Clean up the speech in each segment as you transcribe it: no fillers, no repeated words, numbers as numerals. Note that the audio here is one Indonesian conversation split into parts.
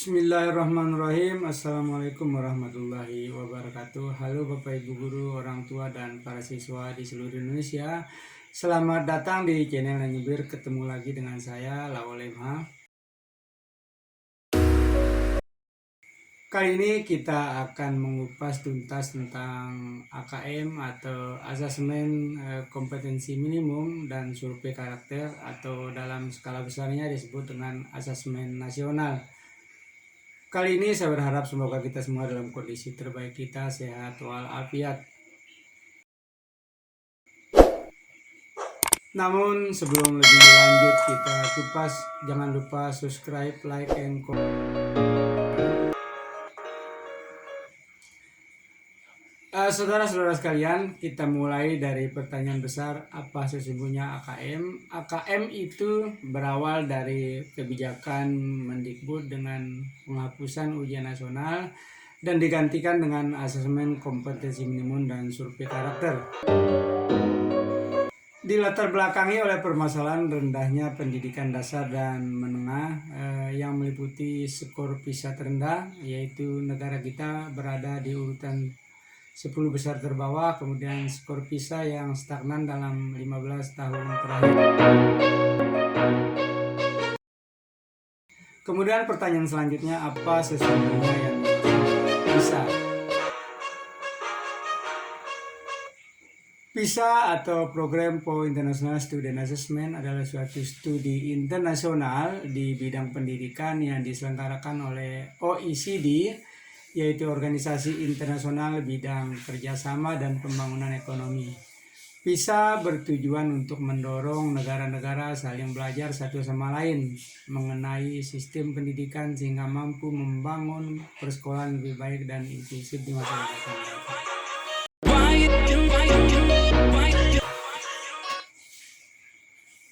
Bismillahirrahmanirrahim. Assalamualaikum warahmatullahi wabarakatuh. Halo Bapak Ibu Guru, orang tua dan para siswa di seluruh Indonesia. Selamat datang di channel Nyibir. Ketemu lagi dengan saya, Laolemha. Kali ini kita akan mengupas tuntas tentang AKM atau Asesmen Kompetensi Minimum dan Survei Karakter, atau dalam skala besarnya disebut dengan Asesmen Nasional. Kali ini saya berharap semoga kita semua dalam kondisi terbaik kita, sehat walafiat. Namun sebelum lebih lanjut kita kupas, jangan lupa subscribe, like, and comment. Saudara-saudara sekalian, kita mulai dari pertanyaan besar, apa sesungguhnya AKM? AKM itu berawal dari kebijakan Mendikbud dengan penghapusan ujian nasional dan digantikan dengan asesmen kompetensi minimum dan survei karakter. Dilatar belakangi oleh permasalahan rendahnya pendidikan dasar dan menengah yang meliputi skor PISA terendah, yaitu negara kita berada di urutan 10 besar terbawah, kemudian skor PISA yang stagnan dalam 15 tahun terakhir. Kemudian pertanyaan selanjutnya, apa sesungguhnya yang PISA? PISA atau Program for International Student Assessment adalah suatu studi internasional di bidang pendidikan yang diselenggarakan oleh OECD, yaitu Organisasi Internasional Bidang Kerjasama dan Pembangunan Ekonomi. PISA bertujuan untuk mendorong negara-negara saling belajar satu sama lain mengenai sistem pendidikan sehingga mampu membangun persekolahan lebih baik dan inklusif di masyarakat mereka.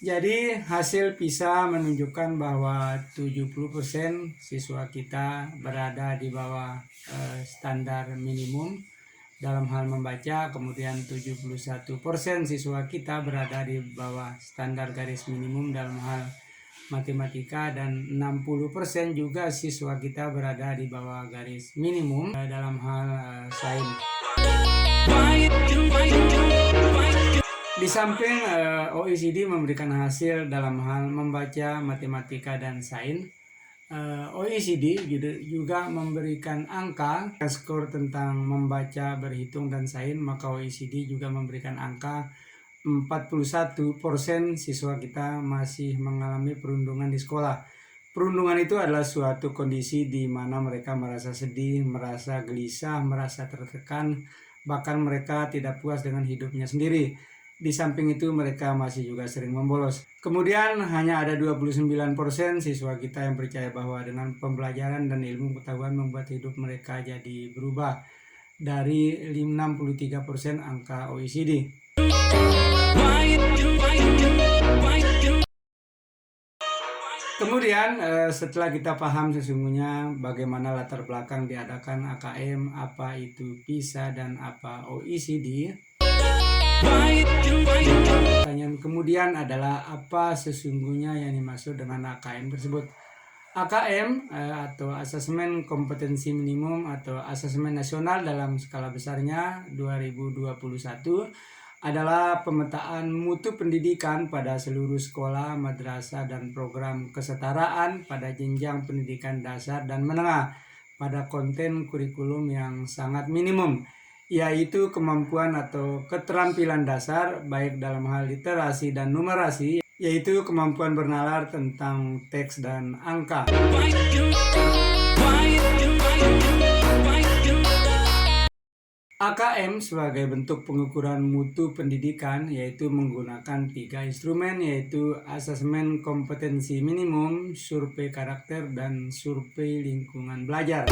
Jadi hasil PISA menunjukkan bahwa 70% siswa kita berada di bawah standar minimum dalam hal membaca, kemudian 71% siswa kita berada di bawah standar garis minimum dalam hal matematika, dan 60% juga siswa kita berada di bawah garis minimum dalam hal sains. Di samping OECD memberikan hasil dalam hal membaca, matematika, dan sains, OECD juga memberikan angka skor tentang membaca, berhitung, dan sains. Maka OECD juga memberikan angka 41% siswa kita masih mengalami perundungan di sekolah. Perundungan itu adalah suatu kondisi di mana mereka merasa sedih, merasa gelisah, merasa tertekan, bahkan mereka tidak puas dengan hidupnya sendiri. Di samping itu mereka masih juga sering membolos. Kemudian hanya ada 29% siswa kita yang percaya bahwa dengan pembelajaran dan ilmu pengetahuan membuat hidup mereka jadi berubah, dari 63% angka OECD. Kemudian setelah kita paham sesungguhnya bagaimana latar belakang diadakan AKM, apa itu PISA dan apa OECD, pertanyaan kemudian adalah apa sesungguhnya yang dimaksud dengan AKM tersebut. AKM atau Asesmen Kompetensi Minimum atau Asesmen Nasional dalam skala besarnya 2021 adalah pemetaan mutu pendidikan pada seluruh sekolah, madrasah, dan program kesetaraan pada jenjang pendidikan dasar dan menengah pada konten kurikulum yang sangat minimum, yaitu kemampuan atau keterampilan dasar baik dalam hal literasi dan numerasi, yaitu kemampuan bernalar tentang teks dan angka. AKM sebagai bentuk pengukuran mutu pendidikan yaitu menggunakan 3 instrumen, yaitu asesmen kompetensi minimum, survei karakter, dan survei lingkungan belajar.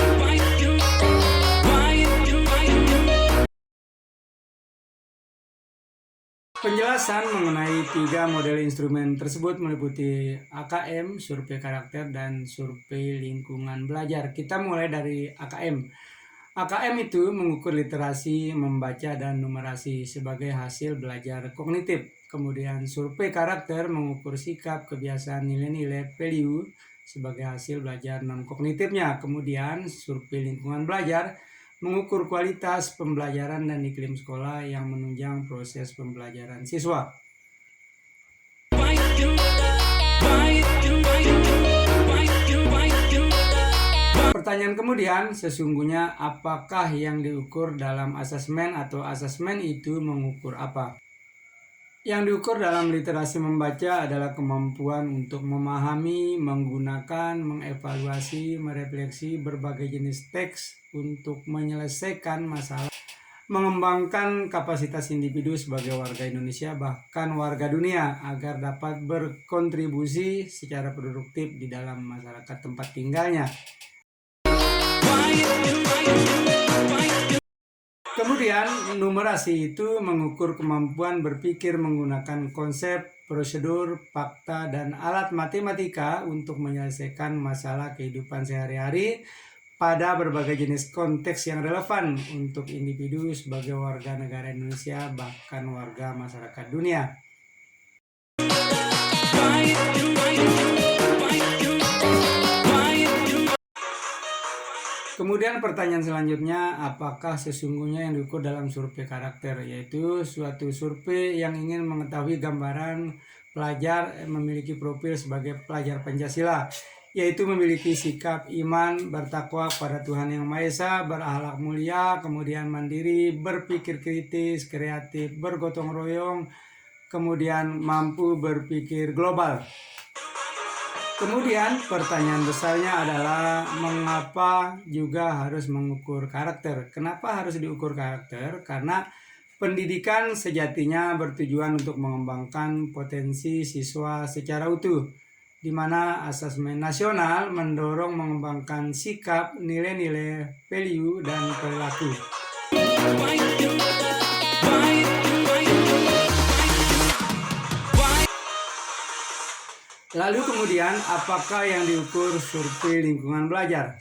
Penjelasan mengenai 3 model instrumen tersebut meliputi AKM, survei karakter, dan survei lingkungan belajar. Kita mulai dari AKM. AKM itu mengukur literasi, membaca, dan numerasi sebagai hasil belajar kognitif. Kemudian survei karakter mengukur sikap, kebiasaan, nilai-nilai, value, sebagai hasil belajar non-kognitifnya. Kemudian survei lingkungan belajar mengukur kualitas pembelajaran dan iklim sekolah yang menunjang proses pembelajaran siswa. Pertanyaan kemudian, sesungguhnya apakah yang diukur dalam asesmen atau asesmen itu mengukur apa? Yang diukur dalam literasi membaca adalah kemampuan untuk memahami, menggunakan, mengevaluasi, merefleksi berbagai jenis teks untuk menyelesaikan masalah, mengembangkan kapasitas individu sebagai warga Indonesia bahkan warga dunia agar dapat berkontribusi secara produktif di dalam masyarakat tempat tinggalnya. Kemudian numerasi itu mengukur kemampuan berpikir menggunakan konsep, prosedur, fakta, dan alat matematika untuk menyelesaikan masalah kehidupan sehari-hari pada berbagai jenis konteks yang relevan untuk individu sebagai warga negara Indonesia bahkan warga masyarakat dunia. Kemudian pertanyaan selanjutnya, apakah sesungguhnya yang diukur dalam survei karakter, yaitu suatu survei yang ingin mengetahui gambaran pelajar memiliki profil sebagai pelajar Pancasila, yaitu memiliki sikap iman, bertakwa pada Tuhan Yang Maha Esa, berakhlak mulia, kemudian mandiri, berpikir kritis, kreatif, bergotong royong, kemudian mampu berpikir global. Kemudian pertanyaan besarnya adalah mengapa juga harus mengukur karakter? Kenapa harus diukur karakter? Karena pendidikan sejatinya bertujuan untuk mengembangkan potensi siswa secara utuh, di mana asesmen nasional mendorong mengembangkan sikap, nilai-nilai, value, dan perilaku. Lalu kemudian, apakah yang diukur survei lingkungan belajar?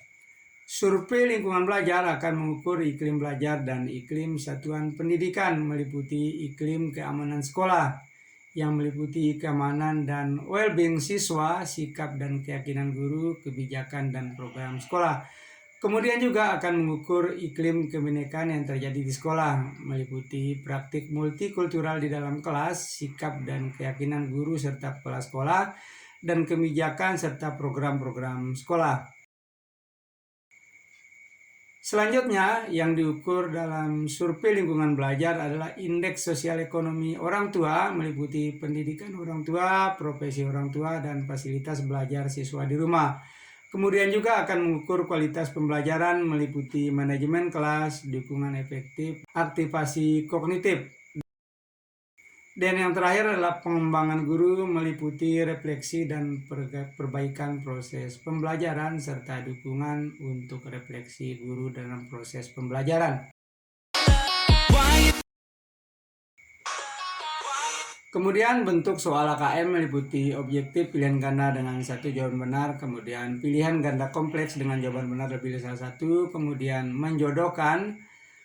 Survei lingkungan belajar akan mengukur iklim belajar dan iklim satuan pendidikan, meliputi iklim keamanan sekolah, yang meliputi keamanan dan well-being siswa, sikap dan keyakinan guru, kebijakan dan program sekolah. Kemudian juga akan mengukur iklim kebinekaan yang terjadi di sekolah, meliputi praktik multikultural di dalam kelas, sikap dan keyakinan guru serta kepala sekolah, dan kebijakan serta program-program sekolah. Selanjutnya, yang diukur dalam survei lingkungan belajar adalah indeks sosial ekonomi orang tua, meliputi pendidikan orang tua, profesi orang tua, dan fasilitas belajar siswa di rumah. Kemudian juga akan mengukur kualitas pembelajaran, meliputi manajemen kelas, dukungan efektif, aktivasi kognitif. Dan yang terakhir adalah pengembangan guru, meliputi refleksi dan perbaikan proses pembelajaran serta dukungan untuk refleksi guru dalam proses pembelajaran. Kemudian bentuk soal AKM meliputi objektif pilihan ganda dengan satu jawaban benar, kemudian pilihan ganda kompleks dengan jawaban benar lebih dari salah satu, kemudian menjodohkan,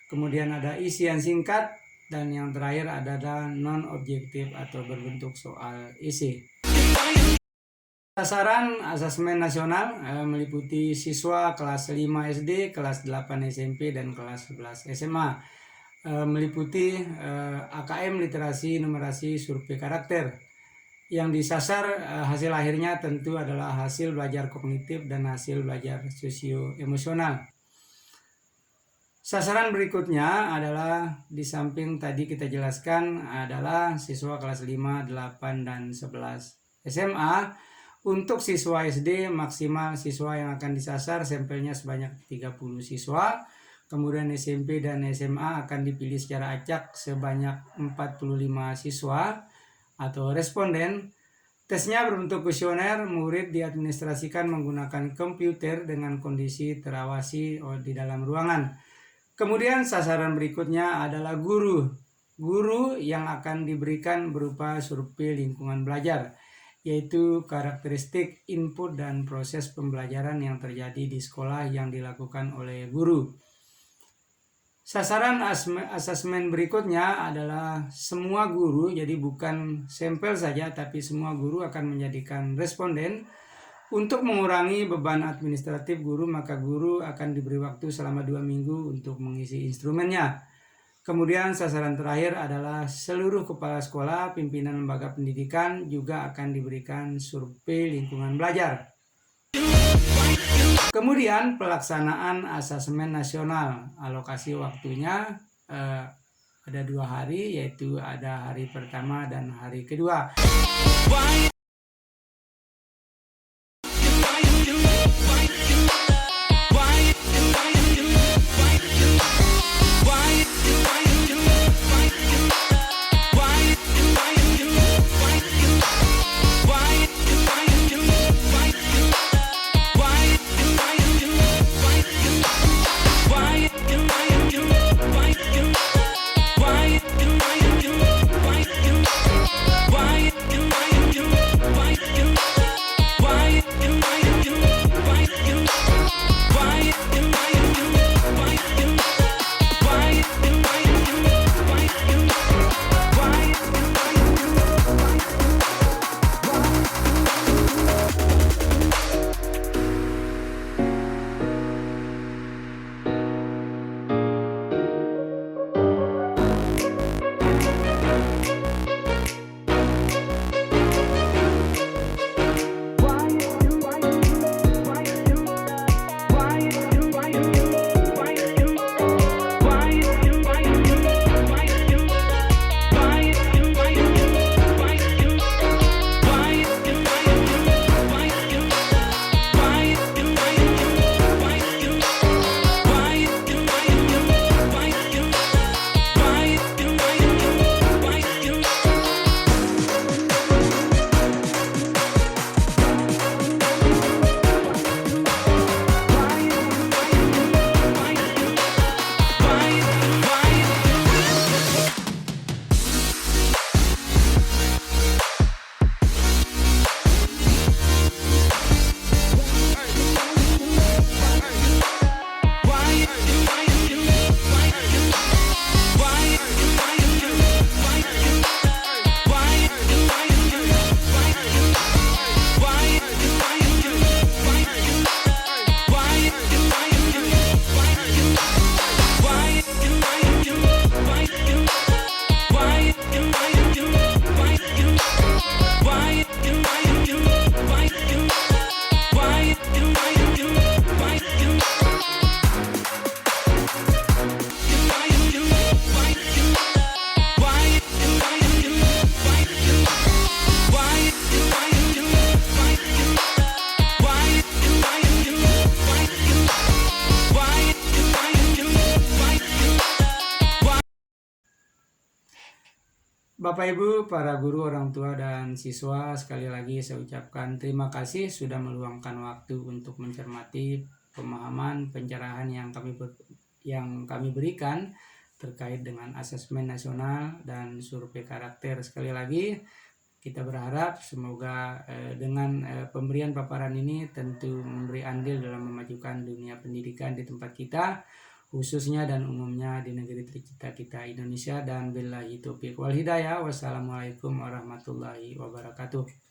kemudian ada isian singkat, dan yang terakhir adalah non-objektif atau berbentuk soal isi. Sasaran asesmen nasional meliputi siswa kelas 5 SD, kelas 8 SMP, dan kelas 11 SMA. Meliputi AKM literasi numerasi survei karakter. Yang disasar hasil akhirnya tentu adalah hasil belajar kognitif dan hasil belajar sosio-emosional. Sasaran berikutnya adalah di samping tadi kita jelaskan adalah siswa kelas 5, 8, dan 11 SMA. Untuk siswa SD maksimal siswa yang akan disasar sampelnya sebanyak 30 siswa. Kemudian SMP dan SMA akan dipilih secara acak sebanyak 45 siswa atau responden. Tesnya berbentuk kuesioner, murid diadministrasikan menggunakan komputer dengan kondisi terawasi di dalam ruangan. Kemudian sasaran berikutnya adalah guru. Guru yang akan diberikan berupa survei lingkungan belajar, yaitu karakteristik, input, dan proses pembelajaran yang terjadi di sekolah yang dilakukan oleh guru. Sasaran asesmen berikutnya adalah semua guru, jadi bukan sampel saja, tapi semua guru akan menjadikan responden. Untuk mengurangi beban administratif guru, maka guru akan diberi waktu selama 2 minggu untuk mengisi instrumennya. Kemudian sasaran terakhir adalah seluruh kepala sekolah, pimpinan lembaga pendidikan juga akan diberikan survei lingkungan belajar. Kemudian pelaksanaan asesmen nasional, alokasi waktunya ada 2 hari, yaitu ada hari pertama dan hari kedua. Bapak Ibu, para guru, orang tua, dan siswa, sekali lagi saya ucapkan terima kasih sudah meluangkan waktu untuk mencermati pemahaman pencerahan yang kami berikan terkait dengan asesmen nasional dan survei karakter. Sekali lagi kita berharap semoga dengan pemberian paparan ini tentu memberi andil dalam memajukan dunia pendidikan di tempat kita, khususnya dan umumnya di negeri tercinta kita Indonesia. Dan billahi taufiq wal hidayah. Wassalamualaikum warahmatullahi wabarakatuh.